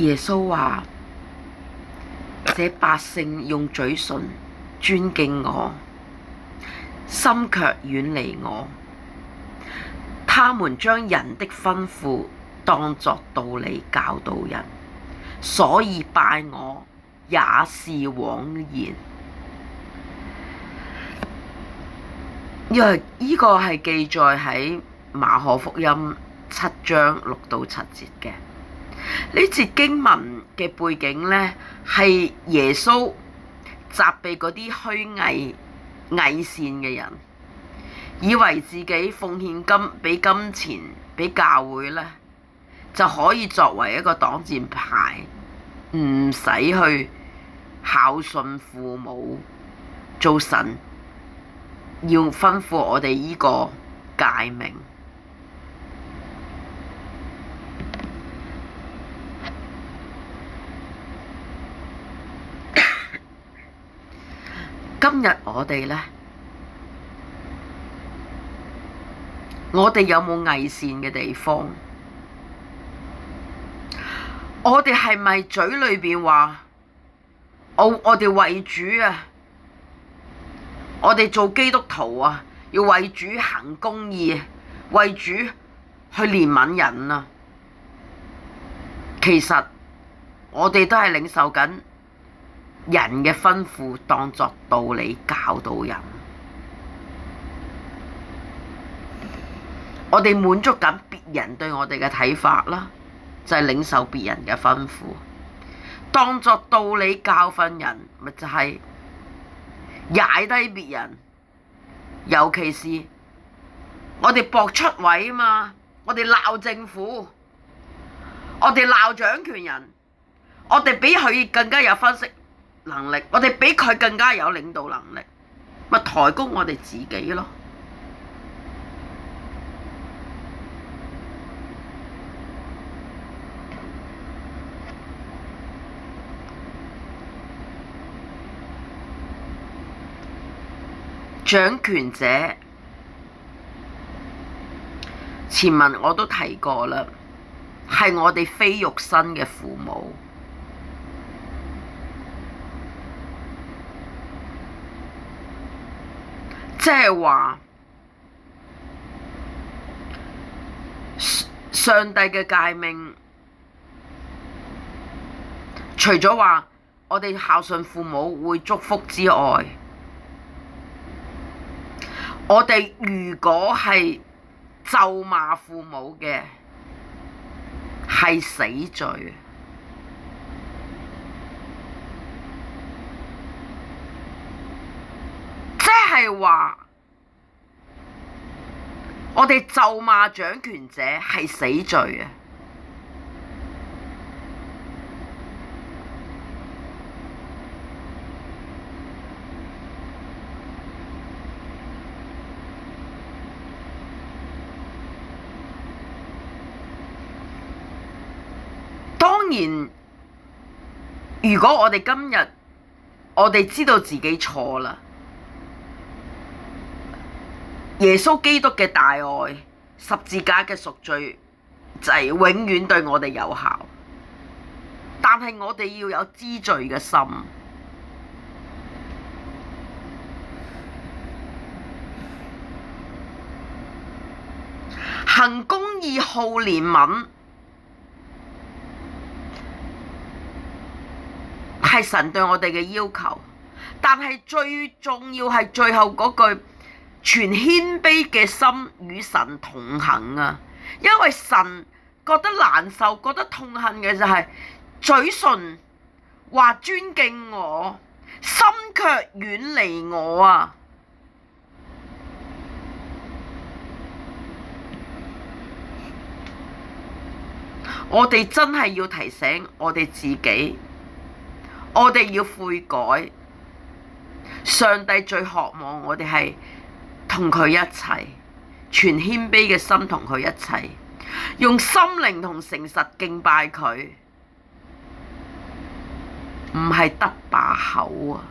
耶穌話：這百姓用嘴唇尊敬我，心卻遠離我。他們將人的吩咐當作道理教導人，所以拜我也是枉然。因為呢個係記載喺馬可福音7章6到7節嘅。呢節經文嘅背景呢，係耶穌責備嗰啲虛偽偽善嘅人，以為自己奉獻俾金錢俾教會呢，就可以作為一個擋箭牌，唔使去孝順父母，做神要吩咐我哋呢個誡命。今日我哋呢，我哋有冇偽善嘅地方？我哋係咪嘴裏邊話我哋為主啊？我哋做基督徒啊，要為主行公義，為主去憐憫人啊。其實我哋都係領受緊人嘅吩咐，當作道理教導人。我哋滿足緊別人對我哋嘅睇法啦，就係領受別人嘅吩咐，當作道理教訓人，咪就係踩低別人。尤其是我哋搏出位啊嘛，我哋鬧政府，我哋鬧掌權人，我哋比佢更加有分析能力，我哋比佢更加有領導能力，咪抬高我哋自己咯。掌權者，前文我都提過啦，係我哋非肉身嘅父母。即係話上帝嘅誡命，除咗話我哋孝順父母會祝福之外，我哋如果係咒罵父母嘅，係死罪。即係話我哋咒罵掌權者係死罪啊！當然，如果我哋今日我哋知道自己錯啦，耶穌基督嘅大愛、十字架嘅贖罪就係永遠對我哋有效，但係我哋要有知罪嘅心，行公義、好憐憫，係神對我哋嘅要求，但係最重要係最後嗰句，全謙卑嘅心與神同行啊！因為神覺得難受、覺得痛恨嘅就係嘴唇話尊敬我，心卻遠離我啊！我哋真係要提醒我哋自己，我哋要悔改。上帝最渴望我哋係同佢一齊，全謙卑嘅心同佢一齊，用心靈同誠實敬拜佢，唔係得把口啊！